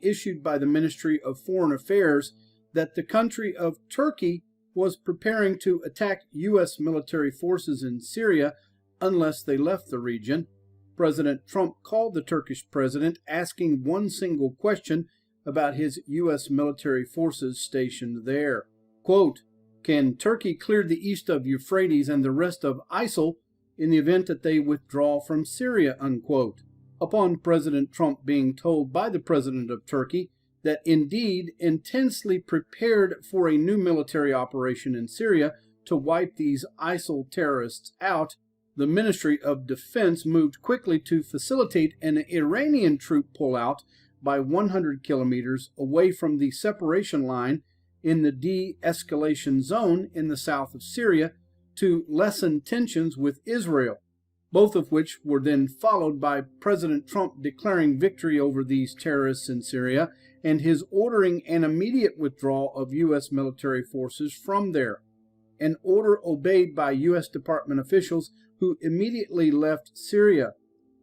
issued by the Ministry of Foreign Affairs that the country of Turkey was preparing to attack U.S. military forces in Syria unless they left the region. President Trump called the Turkish president, asking one single question about his U.S. military forces stationed there. Quote, "Can Turkey clear the east of Euphrates and the rest of ISIL in the event that they withdraw from Syria?" Unquote. Upon President Trump being told by the president of Turkey that indeed intensely prepared for a new military operation in Syria to wipe these ISIL terrorists out, the Ministry of Defense moved quickly to facilitate an Iranian troop pullout by 100 kilometers away from the separation line in the de-escalation zone in the south of Syria to lessen tensions with Israel, both of which were then followed by President Trump declaring victory over these terrorists in Syria and his ordering an immediate withdrawal of U.S. military forces from there, an order obeyed by U.S. Department officials who immediately left Syria,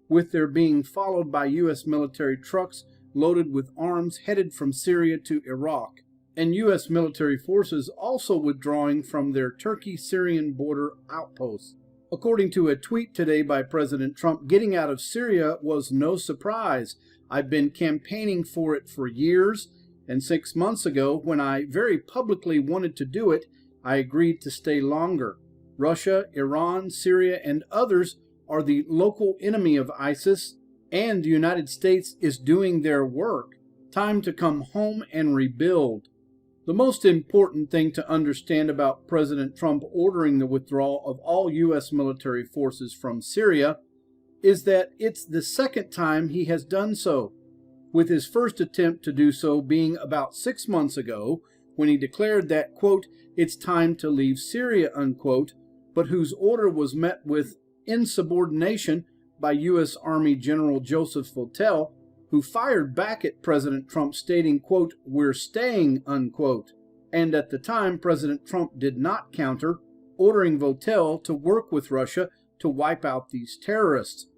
with their being followed by U.S. military trucks loaded with arms headed from Syria to Iraq, and U.S. military forces also withdrawing from their Turkey-Syrian border outposts. According to a tweet today by President Trump, getting out of Syria was no surprise. I've been campaigning for it for years, and 6 months ago, when I very publicly wanted to do it, I agreed to stay longer. Russia, Iran, Syria, and others are the local enemy of ISIS, and the United States is doing their work. Time to come home and rebuild. The most important thing to understand about President Trump ordering the withdrawal of all U.S. military forces from Syria is that it's the second time he has done so, with his first attempt to do so being about 6 months ago, when he declared that, quote, "it's time to leave Syria," unquote, but whose order was met with insubordination by U.S. Army General Joseph Votel, who fired back at President Trump stating, quote, "we're staying," unquote. And at the time, President Trump did not counter, ordering Votel to work with Russia to wipe out these terrorists.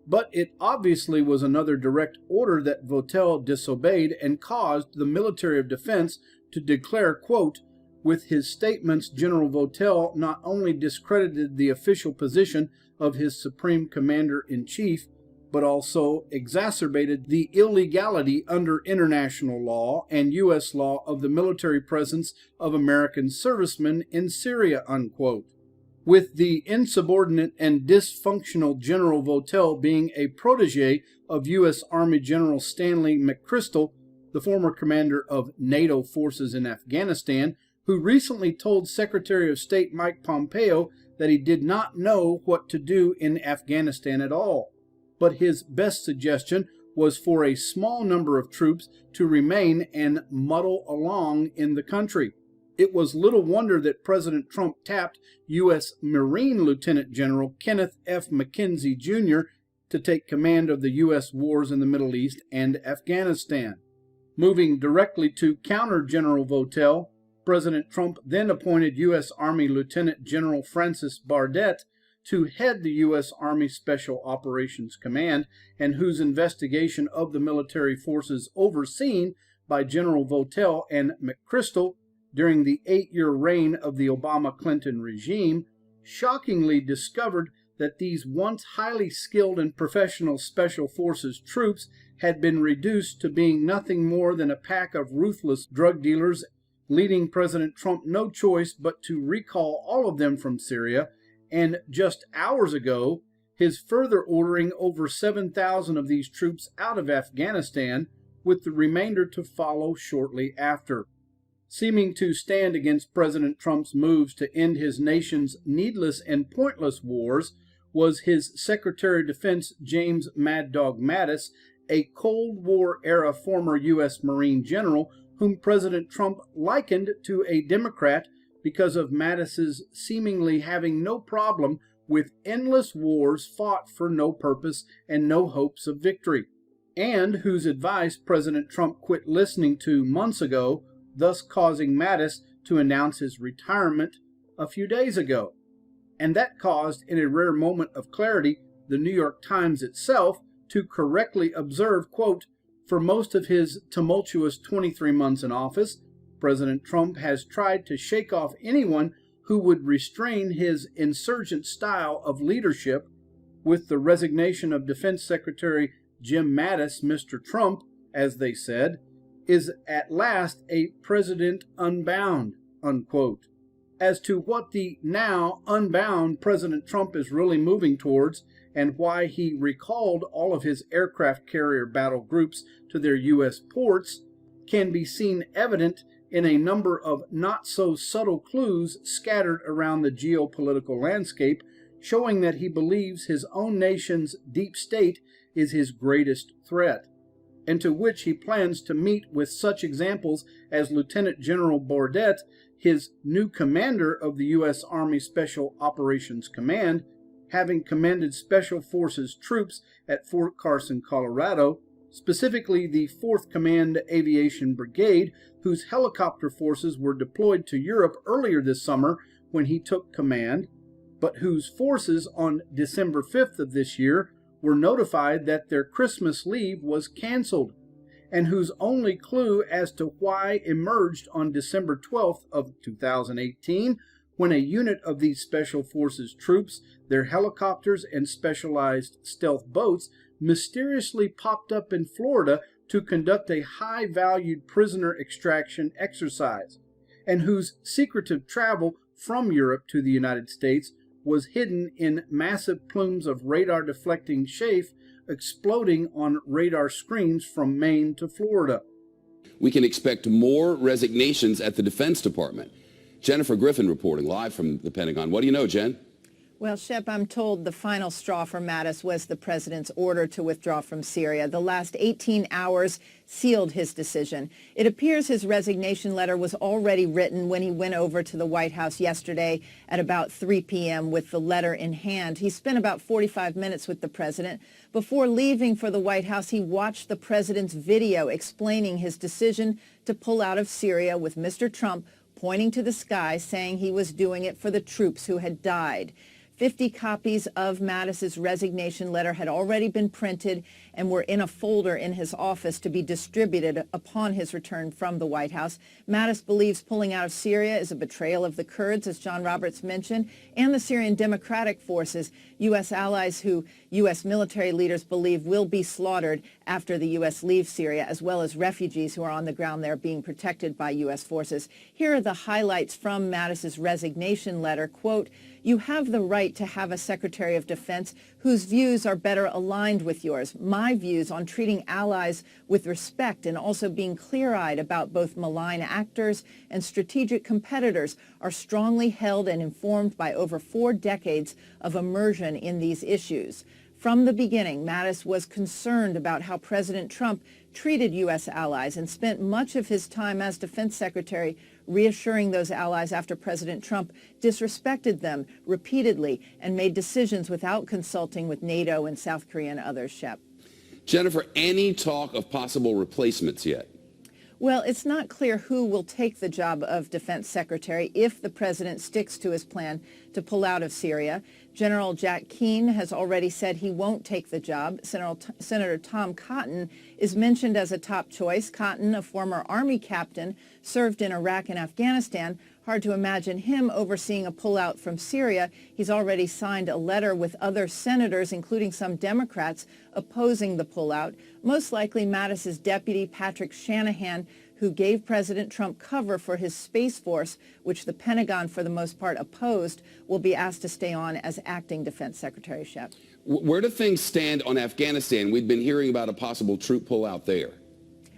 But it obviously was another direct order that Votel disobeyed and caused the military of defense to declare, quote, "with his statements, General Votel not only discredited the official position of his Supreme Commander-in-Chief, but also exacerbated the illegality under international law and U.S. law of the military presence of American servicemen in Syria," unquote. With the insubordinate and dysfunctional General Votel being a protege of U.S. Army General Stanley McChrystal, the former commander of NATO forces in Afghanistan, who recently told Secretary of State Mike Pompeo that he did not know what to do in Afghanistan at all. But his best suggestion was for a small number of troops to remain and muddle along in the country. It was little wonder that President Trump tapped U.S. Marine Lieutenant General Kenneth F. McKenzie, Jr. to take command of the U.S. wars in the Middle East and Afghanistan. Moving directly to counter General Votel, President Trump then appointed U.S. Army Lieutenant General Francis Bardette to head the U.S. Army Special Operations Command, and whose investigation of the military forces overseen by General Votel and McChrystal during the 8-year reign of the Obama-Clinton regime, shockingly discovered that these once highly skilled and professional Special Forces troops had been reduced to being nothing more than a pack of ruthless drug dealers, leaving President Trump no choice but to recall all of them from Syria, and just hours ago, his further ordering over 7,000 of these troops out of Afghanistan, with the remainder to follow shortly after. Seeming to stand against President Trump's moves to end his nation's needless and pointless wars was his Secretary of Defense James Mad Dog Mattis, a Cold War-era former U.S. Marine general whom President Trump likened to a Democrat because of Mattis's seemingly having no problem with endless wars fought for no purpose and no hopes of victory, and whose advice President Trump quit listening to months ago, thus causing Mattis to announce his retirement a few days ago. And that caused, in a rare moment of clarity, the New York Times itself to correctly observe, quote, For most of his tumultuous 23 months in office, President Trump has tried to shake off anyone who would restrain his insurgent style of leadership. With the resignation of Defense Secretary Jim Mattis, Mr. Trump, as they said, is at last a president unbound, unquote. As to what the now unbound President Trump is really moving towards and why he recalled all of his aircraft carrier battle groups to their U.S. ports can be seen evident in a number of not-so-subtle clues scattered around the geopolitical landscape, showing that he believes his own nation's deep state is his greatest threat, and to which he plans to meet with such examples as Lieutenant General Bordet, his new commander of the U.S. Army Special Operations Command, having commanded Special Forces troops at Fort Carson, Colorado, specifically the 4th Command Aviation Brigade, whose helicopter forces were deployed to Europe earlier this summer when he took command, but whose forces on December 5th of this year were notified that their Christmas leave was canceled, and whose only clue as to why emerged on December 12th of 2018, when a unit of these Special Forces troops, their helicopters and specialized stealth boats, mysteriously popped up in Florida to conduct a high-valued prisoner extraction exercise, and whose secretive travel from Europe to the United States was hidden in massive plumes of radar-deflecting chaff exploding on radar screens from Maine to Florida. We can expect more resignations at the Defense Department. Jennifer Griffin reporting live from the Pentagon. What do you know, Jen? Well, Shep, I'm told the final straw for Mattis was the president's order to withdraw from Syria. The last 18 hours sealed his decision. It appears his resignation letter was already written when he went over to the White House yesterday at about 3 p.m. with the letter in hand. He spent about 45 minutes with the president. Before leaving for the White House, he watched the president's video explaining his decision to pull out of Syria, with Mr. Trump pointing to the sky, saying he was doing it for the troops who had died. 50 copies of Mattis's resignation letter had already been printed and were in a folder in his office to be distributed upon his return from the White House. Mattis believes pulling out of Syria is a betrayal of the Kurds, as John Roberts mentioned, and the Syrian Democratic Forces, U.S. allies who U.S. military leaders believe will be slaughtered after the U.S. leaves Syria, as well as refugees who are on the ground there being protected by U.S. forces. Here are the highlights from Mattis's resignation letter. Quote, "You have the right to have a Secretary of Defense whose views are better aligned with yours. My views on treating allies with respect and also being clear-eyed about both malign actors and strategic competitors are strongly held and informed by over 4 decades of immersion in these issues." From the beginning, Mattis was concerned about how President Trump treated U.S. allies and spent much of his time as Defense Secretary reassuring those allies after President Trump disrespected them repeatedly and made decisions without consulting with NATO and South Korea and others, Shep. Jennifer, any talk of possible replacements yet? Well, it's not clear who will take the job of Defense Secretary if the president sticks to his plan to pull out of Syria. General Jack Keane has already said he won't take the job. Senator Tom Cotton is mentioned as a top choice. Cotton, a former Army captain, served in Iraq and Afghanistan. Hard to imagine him overseeing a pullout from Syria. He's already signed a letter with other senators, including some Democrats, opposing the pullout. Most likely Mattis's deputy, Patrick Shanahan, who gave President Trump cover for his Space Force, which the Pentagon for the most part opposed, will be asked to stay on as acting Defense Secretary. Shep. Where do things stand on Afghanistan? We've been hearing about a possible troop pullout there.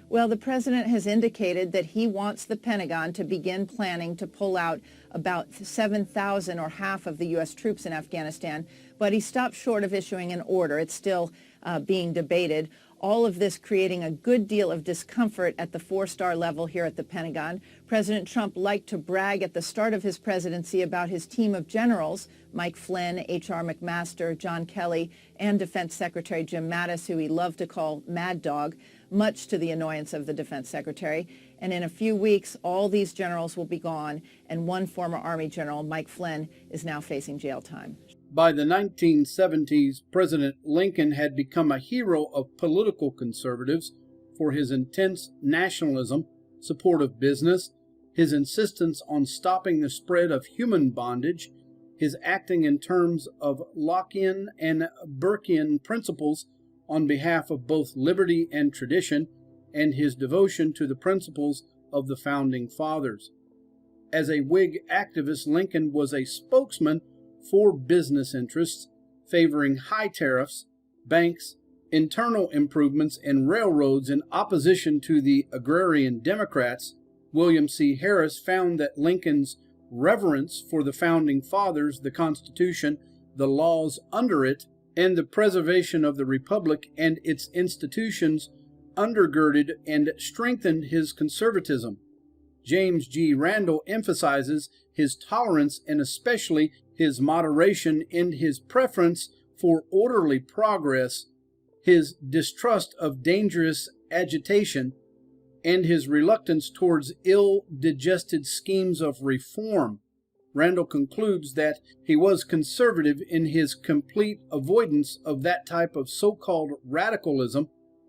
Well, the president has indicated that he wants the Pentagon to begin planning to pull out about 7,000 or half of the U.S. troops in Afghanistan, but he stopped short of issuing an order. It's still being debated. All of this creating a good deal of discomfort at the 4-star level here at the Pentagon. President Trump liked to brag at the start of his presidency about his team of generals, Mike Flynn, H.R. McMaster, John Kelly, and Defense Secretary Jim Mattis, who he loved to call Mad Dog, much to the annoyance of the Defense Secretary. And in a few weeks, all these generals will be gone, and one former Army general, Mike Flynn, is now facing jail time. By the 1970s, President Lincoln had become a hero of political conservatives for his intense nationalism, support of business, his insistence on stopping the spread of human bondage, his acting in terms of Lockean and Burkean principles on behalf of both liberty and tradition, and his devotion to the principles of the Founding Fathers. As a Whig activist, Lincoln was a spokesman for business interests, favoring high tariffs, banks, internal improvements, and railroads in opposition to the agrarian Democrats. William C. Harris found that Lincoln's reverence for the Founding Fathers, the Constitution, the laws under it, and the preservation of the Republic and its institutions undergirded and strengthened his conservatism. James G. Randall emphasizes his tolerance and especially his moderation and his preference for orderly progress, his distrust of dangerous agitation, and his reluctance towards ill-digested schemes of reform. Randall concludes that he was conservative in his complete avoidance of that type of so-called radicalism,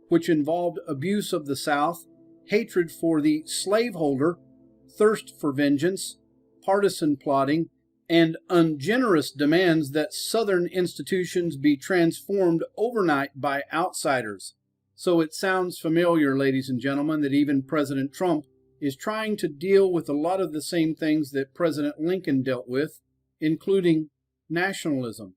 which involved abuse of the South, hatred for the slaveholder, thirst for vengeance, partisan plotting, and ungenerous demands that Southern institutions be transformed overnight by outsiders. So it sounds familiar, ladies and gentlemen, that even President Trump is trying to deal with a lot of the same things that President Lincoln dealt with, including nationalism.